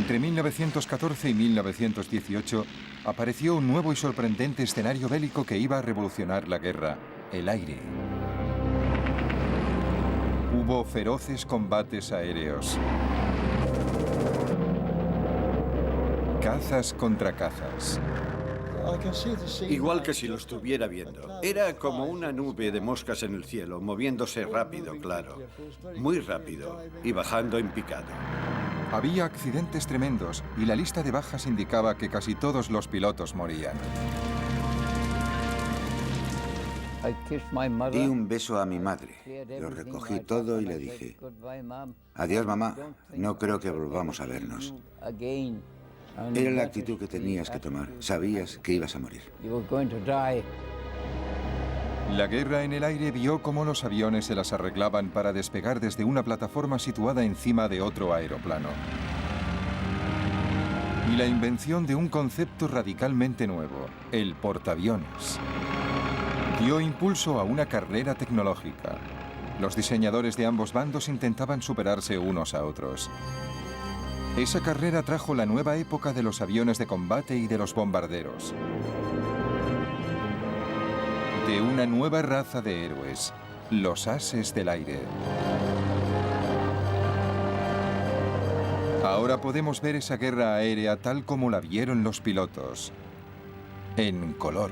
Entre 1914 y 1918 apareció un nuevo y sorprendente escenario bélico que iba a revolucionar la guerra: el aire. Hubo feroces combates aéreos. Cazas contra cazas. Igual que si lo estuviera viendo. Era como una nube de moscas en el cielo, moviéndose rápido, claro. Muy rápido y bajando en picado. Había accidentes tremendos y la lista de bajas indicaba que casi todos los pilotos morían. Di un beso a mi madre. Lo recogí todo y le dije: adiós, mamá. No creo que volvamos a vernos. Era la actitud que tenías que tomar. Sabías que ibas a morir. La guerra en el aire vio cómo los aviones se las arreglaban para despegar desde una plataforma situada encima de otro aeroplano. Y la invención de un concepto radicalmente nuevo, el portaaviones, dio impulso a una carrera tecnológica. Los diseñadores de ambos bandos intentaban superarse unos a otros. Esa carrera trajo la nueva época de los aviones de combate y de los bombarderos. De una nueva raza de héroes, los ases del aire. Ahora podemos ver esa guerra aérea tal como la vieron los pilotos, en color.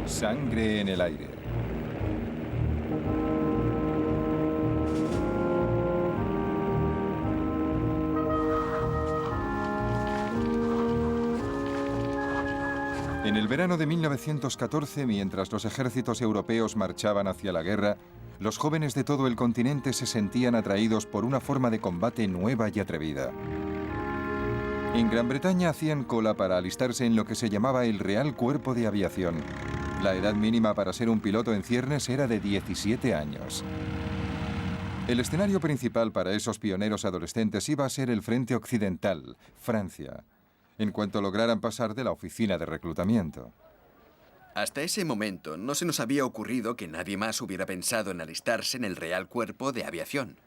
Sangre en el aire. En el verano de 1914, mientras los ejércitos europeos marchaban hacia la guerra, los jóvenes de todo el continente se sentían atraídos por una forma de combate nueva y atrevida. En Gran Bretaña hacían cola para alistarse en lo que se llamaba el Real Cuerpo de Aviación. La edad mínima para ser un piloto en ciernes era de 17 años. El escenario principal para esos pioneros adolescentes iba a ser el frente occidental, Francia, en cuanto lograran pasar de la oficina de reclutamiento. Hasta ese momento no se nos había ocurrido que nadie más hubiera pensado en alistarse en el Real Cuerpo de Aviación.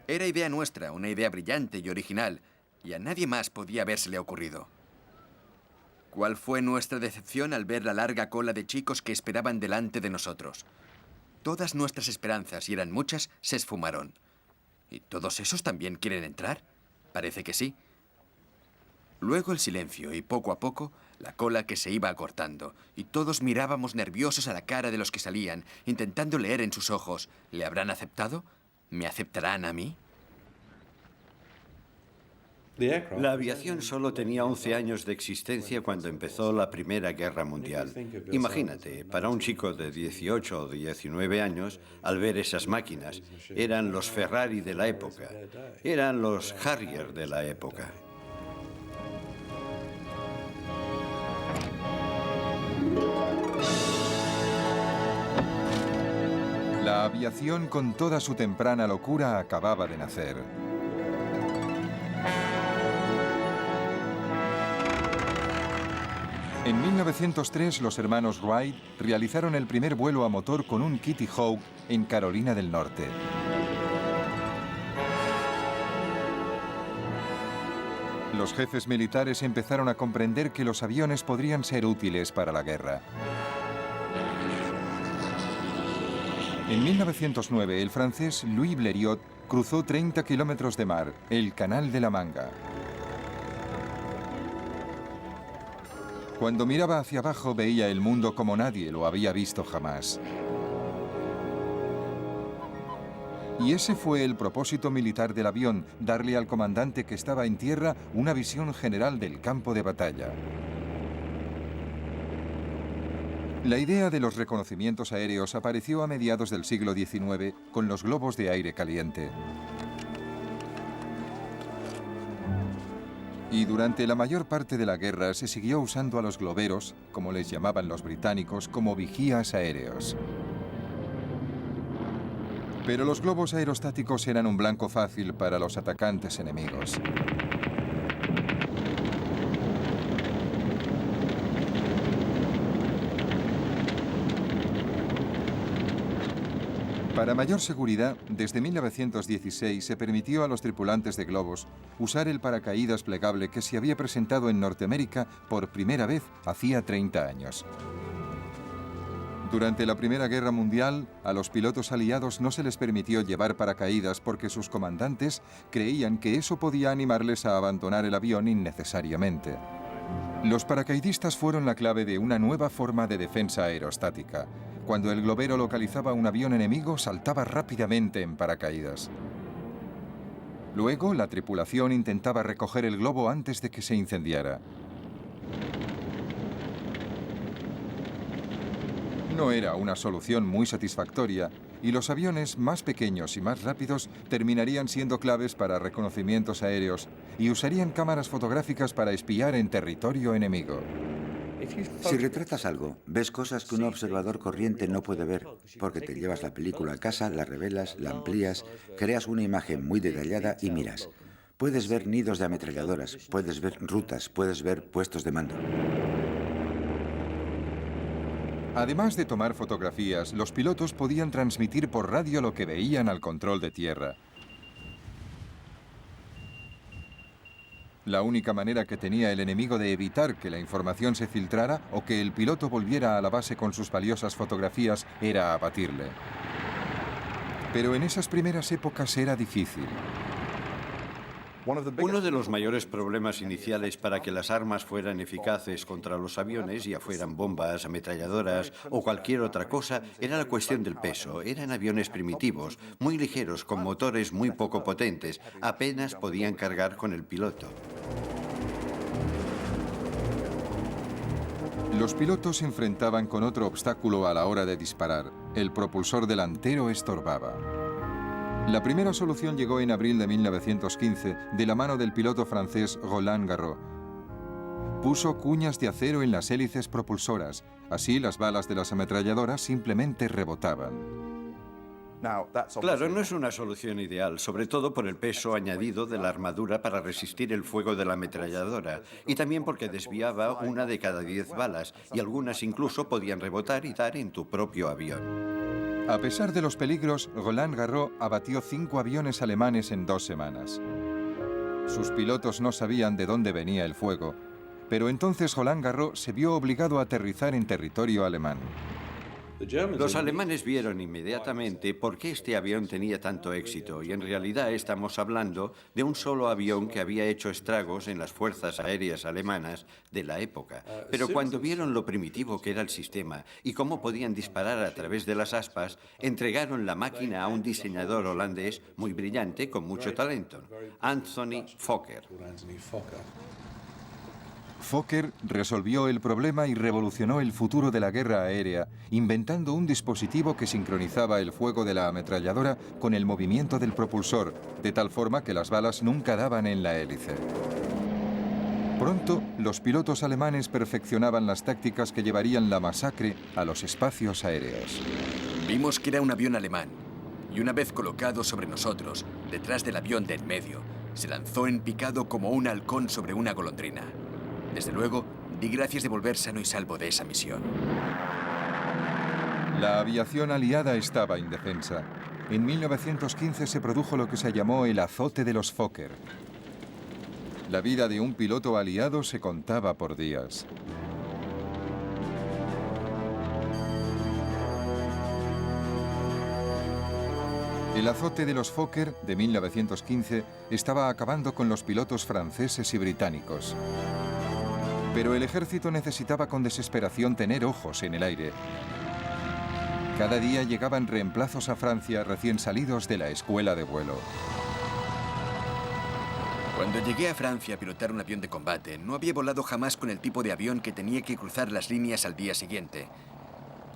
Era idea nuestra, una idea brillante y original, y a nadie más podía habérsele ocurrido. ¿Cuál fue nuestra decepción al ver la larga cola de chicos que esperaban delante de nosotros? Todas nuestras esperanzas, y eran muchas, se esfumaron. ¿Y todos esos también quieren entrar? Parece que sí. Luego el silencio y poco a poco la cola que se iba acortando y todos mirábamos nerviosos a la cara de los que salían, intentando leer en sus ojos: ¿le habrán aceptado? ¿Me aceptarán a mí? La aviación solo tenía 11 años de existencia cuando empezó la Primera Guerra Mundial. Imagínate, para un chico de 18 o 19 años, al ver esas máquinas, eran los Ferrari de la época, eran los Harrier de la época. La aviación, con toda su temprana locura, acababa de nacer. En 1903, los hermanos Wright realizaron el primer vuelo a motor con un Kitty Hawk en Carolina del Norte. Los jefes militares empezaron a comprender que los aviones podrían ser útiles para la guerra. En 1909, el francés Louis Blériot cruzó 30 kilómetros de mar, el Canal de la Manga. Cuando miraba hacia abajo, veía el mundo como nadie lo había visto jamás. Y ese fue el propósito militar del avión: darle al comandante que estaba en tierra una visión general del campo de batalla. La idea de los reconocimientos aéreos apareció a mediados del siglo XIX con los globos de aire caliente. Y durante la mayor parte de la guerra se siguió usando a los globeros, como les llamaban los británicos, como vigías aéreos. Pero los globos aerostáticos eran un blanco fácil para los atacantes enemigos. Para mayor seguridad, desde 1916 se permitió a los tripulantes de globos usar el paracaídas plegable que se había presentado en Norteamérica por primera vez hacía 30 años. Durante la Primera Guerra Mundial, a los pilotos aliados no se les permitió llevar paracaídas porque sus comandantes creían que eso podía animarles a abandonar el avión innecesariamente. Los paracaidistas fueron la clave de una nueva forma de defensa aerostática. Cuando el globero localizaba un avión enemigo, saltaba rápidamente en paracaídas. Luego, la tripulación intentaba recoger el globo antes de que se incendiara. No era una solución muy satisfactoria y los aviones más pequeños y más rápidos terminarían siendo claves para reconocimientos aéreos y usarían cámaras fotográficas para espiar en territorio enemigo. Si retratas algo, ves cosas que un observador corriente no puede ver, porque te llevas la película a casa, la revelas, la amplías, creas una imagen muy detallada y miras. Puedes ver nidos de ametralladoras, puedes ver rutas, puedes ver puestos de mando. Además de tomar fotografías, los pilotos podían transmitir por radio lo que veían al control de tierra. La única manera que tenía el enemigo de evitar que la información se filtrara o que el piloto volviera a la base con sus valiosas fotografías era abatirle. Pero en esas primeras épocas era difícil. Uno de los mayores problemas iniciales para que las armas fueran eficaces contra los aviones, ya fueran bombas, ametralladoras o cualquier otra cosa, era la cuestión del peso. Eran aviones primitivos, muy ligeros, con motores muy poco potentes. Apenas podían cargar con el piloto. Los pilotos se enfrentaban con otro obstáculo a la hora de disparar. El propulsor delantero estorbaba. La primera solución llegó en abril de 1915 de la mano del piloto francés Roland Garros. Puso cuñas de acero en las hélices propulsoras, así las balas de las ametralladoras simplemente rebotaban. Claro, no es una solución ideal, sobre todo por el peso añadido de la armadura para resistir el fuego de la ametralladora, y también porque desviaba una de cada 10 balas, y algunas incluso podían rebotar y dar en tu propio avión. A pesar de los peligros, Roland Garros abatió 5 aviones alemanes en 2 semanas. Sus pilotos no sabían de dónde venía el fuego, pero entonces Roland Garros se vio obligado a aterrizar en territorio alemán. Los alemanes vieron inmediatamente por qué este avión tenía tanto éxito, y en realidad estamos hablando de un solo avión que había hecho estragos en las fuerzas aéreas alemanas de la época. Pero cuando vieron lo primitivo que era el sistema y cómo podían disparar a través de las aspas, entregaron la máquina a un diseñador holandés muy brillante, con mucho talento, Anthony Fokker. Fokker resolvió el problema y revolucionó el futuro de la guerra aérea, inventando un dispositivo que sincronizaba el fuego de la ametralladora con el movimiento del propulsor, de tal forma que las balas nunca daban en la hélice. Pronto, los pilotos alemanes perfeccionaban las tácticas que llevarían la masacre a los espacios aéreos. Vimos que era un avión alemán, y una vez colocado sobre nosotros, detrás del avión de en medio, se lanzó en picado como un halcón sobre una golondrina. Desde luego, di gracias de volver sano y salvo de esa misión. La aviación aliada estaba indefensa. En 1915 se produjo lo que se llamó el azote de los Fokker. La vida de un piloto aliado se contaba por días. El azote de los Fokker de 1915 estaba acabando con los pilotos franceses y británicos. Pero el ejército necesitaba con desesperación tener ojos en el aire. Cada día llegaban reemplazos a Francia recién salidos de la escuela de vuelo. Cuando llegué a Francia a pilotar un avión de combate, no había volado jamás con el tipo de avión que tenía que cruzar las líneas al día siguiente.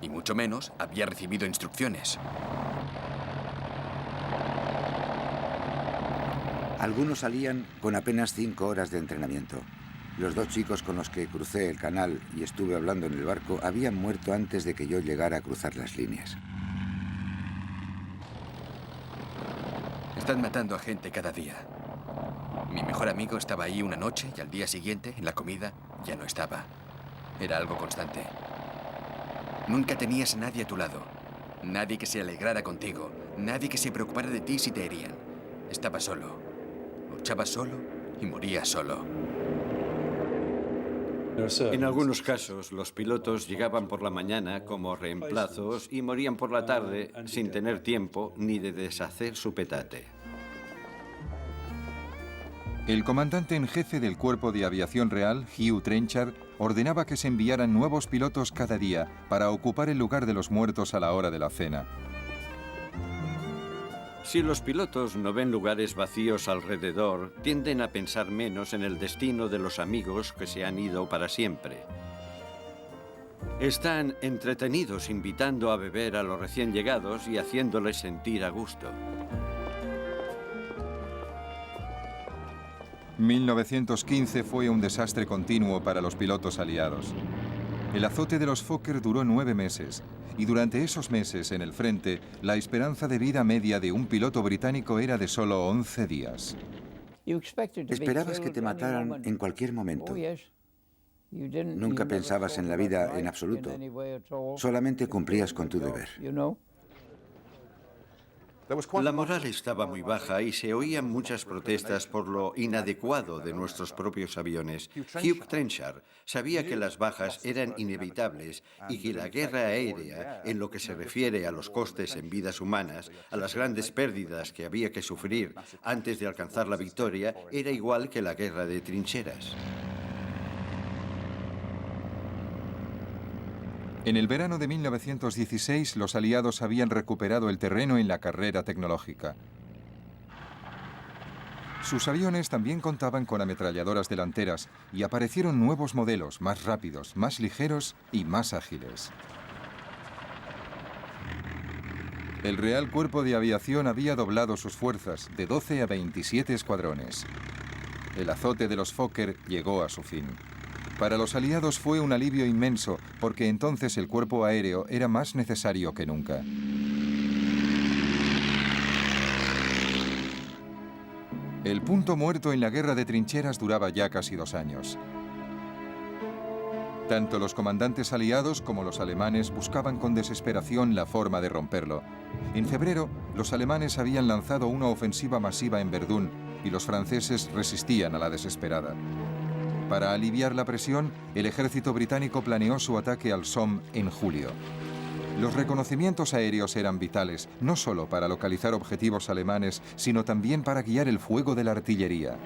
Y mucho menos había recibido instrucciones. Algunos salían con apenas 5 horas de entrenamiento. Los 2 chicos con los que crucé el canal y estuve hablando en el barco habían muerto antes de que yo llegara a cruzar las líneas. Están matando a gente cada día. Mi mejor amigo estaba ahí una noche y al día siguiente, en la comida, ya no estaba. Era algo constante. Nunca tenías a nadie a tu lado. Nadie que se alegrara contigo. Nadie que se preocupara de ti si te herían. Estaba solo. Luchaba solo y moría solo. En algunos casos, los pilotos llegaban por la mañana como reemplazos y morían por la tarde sin tener tiempo ni de deshacer su petate. El comandante en jefe del Cuerpo de Aviación Real, Hugh Trenchard, ordenaba que se enviaran nuevos pilotos cada día para ocupar el lugar de los muertos a la hora de la cena. Si los pilotos no ven lugares vacíos alrededor, tienden a pensar menos en el destino de los amigos que se han ido para siempre. Están entretenidos invitando a beber a los recién llegados y haciéndoles sentir a gusto. 1915 fue un desastre continuo para los pilotos aliados. El azote de los Fokker duró 9 meses, y durante esos meses en el frente, la esperanza de vida media de un piloto británico era de solo 11 días. Esperabas que te mataran en cualquier momento. Nunca pensabas en la vida en absoluto. Solamente cumplías con tu deber. La moral estaba muy baja y se oían muchas protestas por lo inadecuado de nuestros propios aviones. Hugh Trenchard sabía que las bajas eran inevitables y que la guerra aérea, en lo que se refiere a los costes en vidas humanas, a las grandes pérdidas que había que sufrir antes de alcanzar la victoria, era igual que la guerra de trincheras. En el verano de 1916, los aliados habían recuperado el terreno en la carrera tecnológica. Sus aviones también contaban con ametralladoras delanteras y aparecieron nuevos modelos más rápidos, más ligeros y más ágiles. El Real Cuerpo de Aviación había doblado sus fuerzas de 12 a 27 escuadrones. El azote de los Fokker llegó a su fin. Para los aliados fue un alivio inmenso, porque entonces el cuerpo aéreo era más necesario que nunca. El punto muerto en la guerra de trincheras duraba ya casi 2 años. Tanto los comandantes aliados como los alemanes buscaban con desesperación la forma de romperlo. En febrero, los alemanes habían lanzado una ofensiva masiva en Verdún y los franceses resistían a la desesperada. Para aliviar la presión, el ejército británico planeó su ataque al Somme en julio. Los reconocimientos aéreos eran vitales, no solo para localizar objetivos alemanes, sino también para guiar el fuego de la artillería.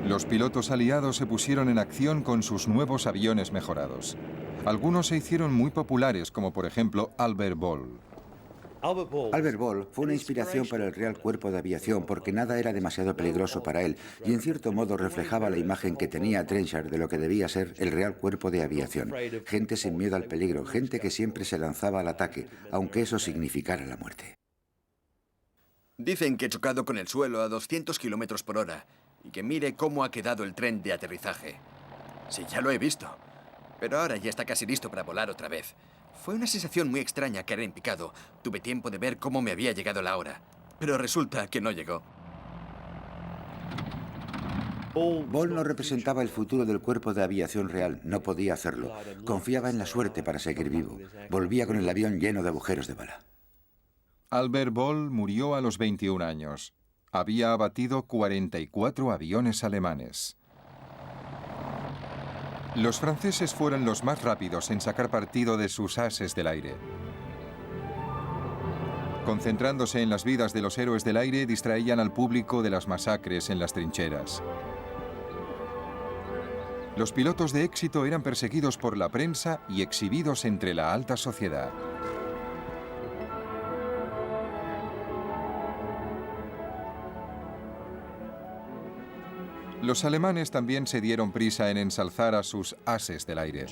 Los pilotos aliados se pusieron en acción con sus nuevos aviones mejorados. Algunos se hicieron muy populares, como por ejemplo Albert Ball. Albert Ball fue una inspiración para el Real Cuerpo de Aviación porque nada era demasiado peligroso para él y en cierto modo reflejaba la imagen que tenía Trenchard de lo que debía ser el Real Cuerpo de Aviación. Gente sin miedo al peligro, gente que siempre se lanzaba al ataque, aunque eso significara la muerte. Dicen que he chocado con el suelo a 200 kilómetros por hora y que mire cómo ha quedado el tren de aterrizaje. Sí, ya lo he visto. Pero ahora ya está casi listo para volar otra vez. Fue una sensación muy extraña caer en picado. Tuve tiempo de ver cómo me había llegado la hora. Pero resulta que no llegó. Ball no representaba el futuro del Cuerpo de Aviación Real. No podía hacerlo. Confiaba en la suerte para seguir vivo. Volvía con el avión lleno de agujeros de bala. Albert Ball murió a los 21 años. Había abatido 44 aviones alemanes. Los franceses fueron los más rápidos en sacar partido de sus ases del aire. Concentrándose en las vidas de los héroes del aire, distraían al público de las masacres en las trincheras. Los pilotos de éxito eran perseguidos por la prensa y exhibidos entre la alta sociedad. Los alemanes también se dieron prisa en ensalzar a sus ases del aire.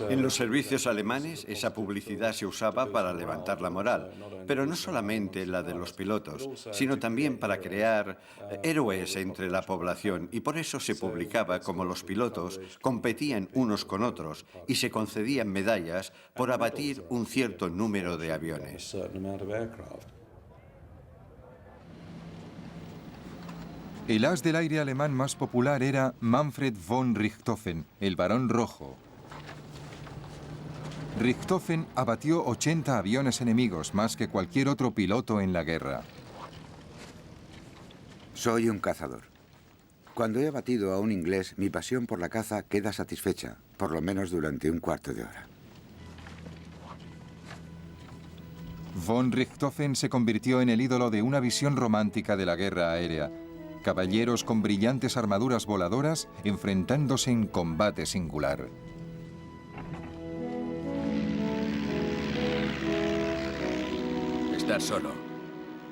En los servicios alemanes, esa publicidad se usaba para levantar la moral, pero no solamente la de los pilotos, sino también para crear héroes entre la población, y por eso se publicaba cómo los pilotos competían unos con otros y se concedían medallas por abatir un cierto número de aviones. El as del aire alemán más popular era Manfred von Richthofen, el Barón Rojo. Richthofen abatió 80 aviones enemigos, más que cualquier otro piloto en la guerra. Soy un cazador. Cuando he abatido a un inglés, mi pasión por la caza queda satisfecha, por lo menos durante un cuarto de hora. Von Richthofen se convirtió en el ídolo de una visión romántica de la guerra aérea. Caballeros con brillantes armaduras voladoras enfrentándose en combate singular. Estar solo.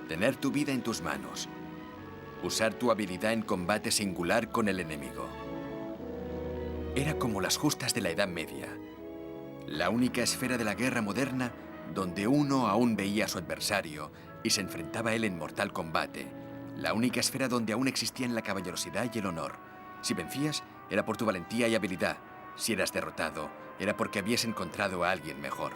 Tener tu vida en tus manos. Usar tu habilidad en combate singular con el enemigo. Era como las justas de la Edad Media. La única esfera de la guerra moderna donde uno aún veía a su adversario y se enfrentaba a él en mortal combate. La única esfera donde aún existían la caballerosidad y el honor. Si vencías, era por tu valentía y habilidad. Si eras derrotado, era porque habías encontrado a alguien mejor.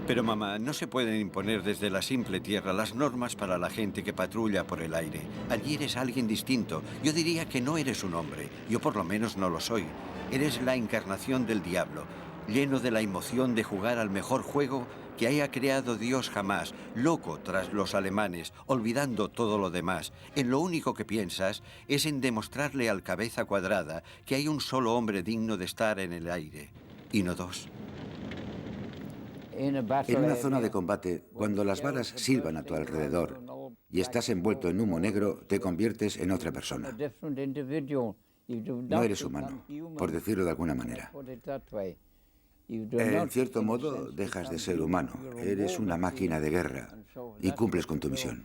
Pero mamá, no se pueden imponer desde la simple tierra las normas para la gente que patrulla por el aire. Allí eres alguien distinto. Yo diría que no eres un hombre. Yo por lo menos no lo soy. Eres la encarnación del diablo, lleno de la emoción de jugar al mejor juego que haya creado Dios jamás, loco tras los alemanes, olvidando todo lo demás. En lo único que piensas es en demostrarle al cabeza cuadrada que hay un solo hombre digno de estar en el aire, y no dos. En una zona de combate, cuando las balas silban a tu alrededor y estás envuelto en humo negro, te conviertes en otra persona. No eres humano, por decirlo de alguna manera. En cierto modo, dejas de ser humano. Eres una máquina de guerra y cumples con tu misión.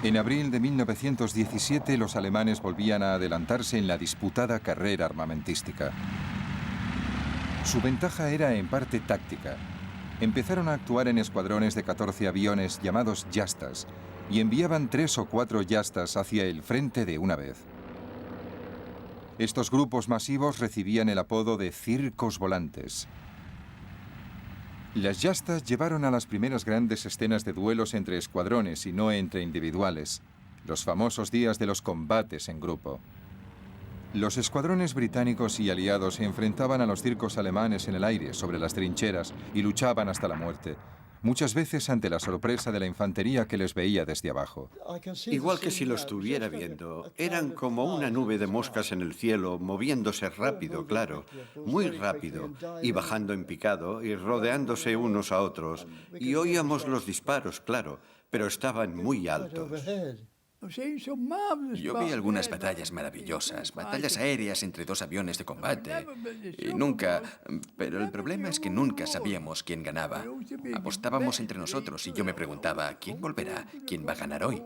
En abril de 1917, los alemanes volvían a adelantarse en la disputada carrera armamentística. Su ventaja era en parte táctica. Empezaron a actuar en escuadrones de 14 aviones llamados Jastas y enviaban 3 o 4 Jastas hacia el frente de una vez. Estos grupos masivos recibían el apodo de circos volantes. Las Jastas llevaron a las primeras grandes escenas de duelos entre escuadrones y no entre individuales, los famosos días de los combates en grupo. Los escuadrones británicos y aliados se enfrentaban a los circos alemanes en el aire, sobre las trincheras, y luchaban hasta la muerte, muchas veces ante la sorpresa de la infantería que les veía desde abajo. Igual que si lo estuviera viendo, eran como una nube de moscas en el cielo, moviéndose rápido, claro, muy rápido, y bajando en picado y rodeándose unos a otros. Y oíamos los disparos, claro, pero estaban muy altos. Yo vi algunas batallas maravillosas, batallas aéreas entre 2 aviones de combate. Y nunca... Pero el problema es que nunca sabíamos quién ganaba. Apostábamos entre nosotros y yo me preguntaba, ¿quién volverá? ¿Quién va a ganar hoy?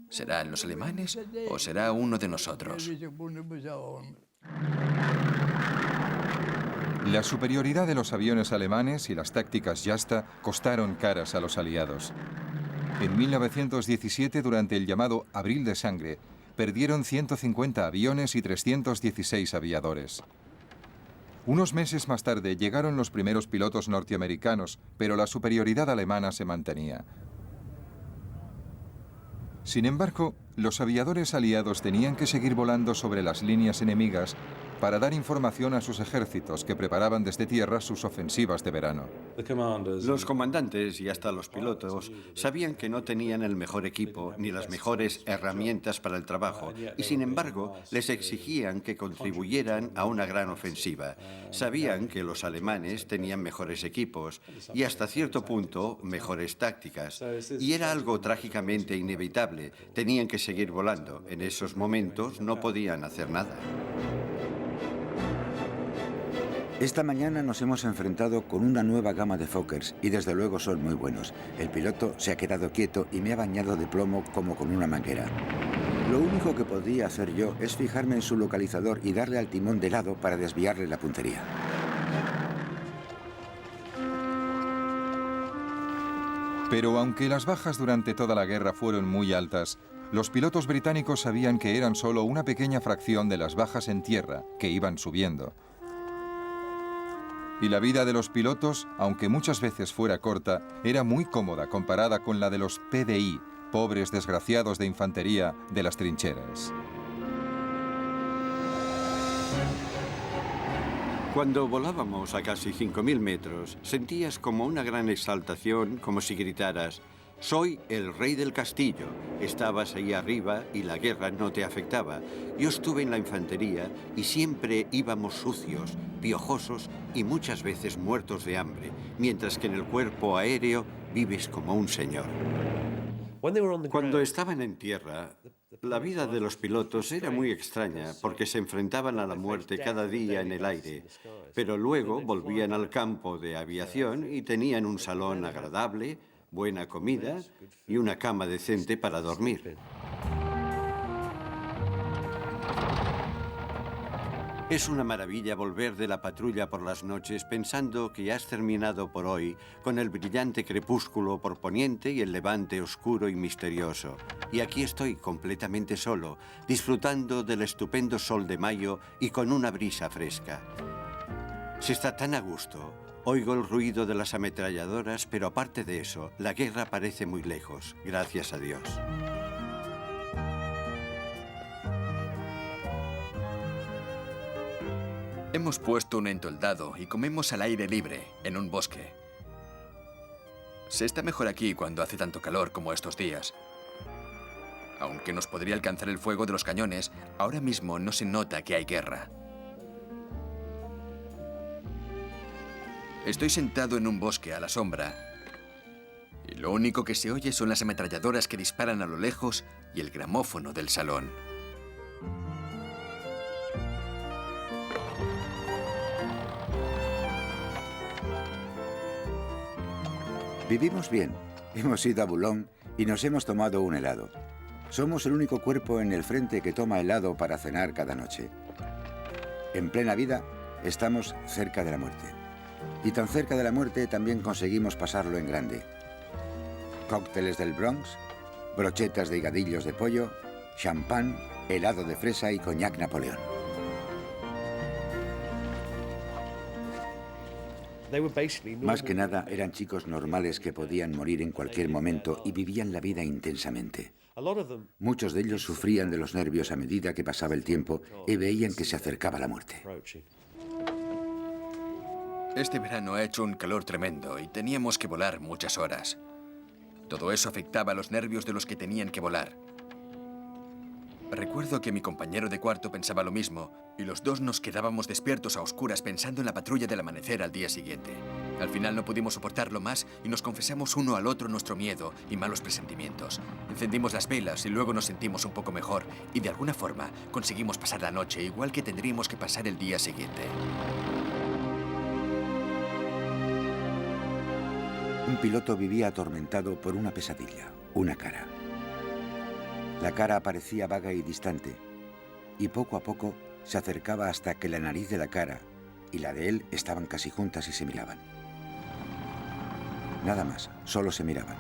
¿Serán los alemanes o será uno de nosotros? La superioridad de los aviones alemanes y las tácticas Jasta costaron caras a los aliados. En 1917, durante el llamado Abril de Sangre, perdieron 150 aviones y 316 aviadores. Unos meses más tarde llegaron los primeros pilotos norteamericanos, pero la superioridad alemana se mantenía. Sin embargo, los aviadores aliados tenían que seguir volando sobre las líneas enemigas para dar información a sus ejércitos que preparaban desde tierra sus ofensivas de verano. Los comandantes y hasta los pilotos sabían que no tenían el mejor equipo ni las mejores herramientas para el trabajo y sin embargo les exigían que contribuyeran a una gran ofensiva. Sabían que los alemanes tenían mejores equipos y hasta cierto punto mejores tácticas y era algo trágicamente inevitable. Tenían que seguir volando. En esos momentos no podían hacer nada. Esta mañana nos hemos enfrentado con una nueva gama de Fokkers y desde luego son muy buenos. El piloto se ha quedado quieto y me ha bañado de plomo como con una manguera. Lo único que podía hacer yo es fijarme en su localizador y darle al timón de lado para desviarle la puntería. Pero aunque las bajas durante toda la guerra fueron muy altas, los pilotos británicos sabían que eran solo una pequeña fracción de las bajas en tierra, que iban subiendo. Y la vida de los pilotos, aunque muchas veces fuera corta, era muy cómoda comparada con la de los PDI, pobres desgraciados de infantería de las trincheras. Cuando volábamos a casi 5.000 metros, sentías como una gran exaltación, como si gritaras: «Soy el rey del castillo». Estabas ahí arriba y la guerra no te afectaba. Yo estuve en la infantería y siempre íbamos sucios, piojosos y muchas veces muertos de hambre, mientras que en el cuerpo aéreo vives como un señor. Cuando estaban en tierra, la vida de los pilotos era muy extraña porque se enfrentaban a la muerte cada día en el aire, pero luego volvían al campo de aviación y tenían un salón agradable, buena comida y una cama decente para dormir. Es una maravilla volver de la patrulla por las noches pensando que has terminado por hoy con el brillante crepúsculo por poniente y el levante oscuro y misterioso. Y aquí estoy completamente solo, disfrutando del estupendo sol de mayo y con una brisa fresca. Se está tan a gusto. Oigo el ruido de las ametralladoras, pero aparte de eso, la guerra parece muy lejos, gracias a Dios. Hemos puesto un entoldado y comemos al aire libre, en un bosque. Se está mejor aquí cuando hace tanto calor como estos días. Aunque nos podría alcanzar el fuego de los cañones, ahora mismo no se nota que hay guerra. Estoy sentado en un bosque a la sombra y lo único que se oye son las ametralladoras que disparan a lo lejos y el gramófono del salón. Vivimos bien. Hemos ido a Boulogne y nos hemos tomado un helado. Somos el único cuerpo en el frente que toma helado para cenar cada noche. En plena vida, estamos cerca de la muerte. Y tan cerca de la muerte también conseguimos pasarlo en grande. Cócteles del Bronx, brochetas de higadillos de pollo, champán, helado de fresa y coñac Napoleón. Más que nada, eran chicos normales que podían morir en cualquier momento y vivían la vida intensamente. Muchos de ellos sufrían de los nervios a medida que pasaba el tiempo y veían que se acercaba la muerte. Este verano ha hecho un calor tremendo y teníamos que volar muchas horas. Todo eso afectaba a los nervios de los que tenían que volar. Recuerdo que mi compañero de cuarto pensaba lo mismo y los dos nos quedábamos despiertos a oscuras pensando en la patrulla del amanecer al día siguiente. Al final no pudimos soportarlo más y nos confesamos uno al otro nuestro miedo y malos presentimientos. Encendimos las velas y luego nos sentimos un poco mejor y de alguna forma conseguimos pasar la noche igual que tendríamos que pasar el día siguiente. Un piloto vivía atormentado por una pesadilla, una cara. La cara parecía vaga y distante, y poco a poco se acercaba hasta que la nariz de la cara y la de él estaban casi juntas y se miraban. Nada más, solo se miraban.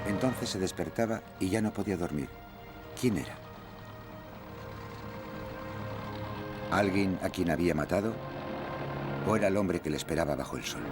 Entonces se despertaba y ya no podía dormir. ¿Quién era? ¿Alguien a quien había matado? ¿O era el hombre que le esperaba bajo el sol?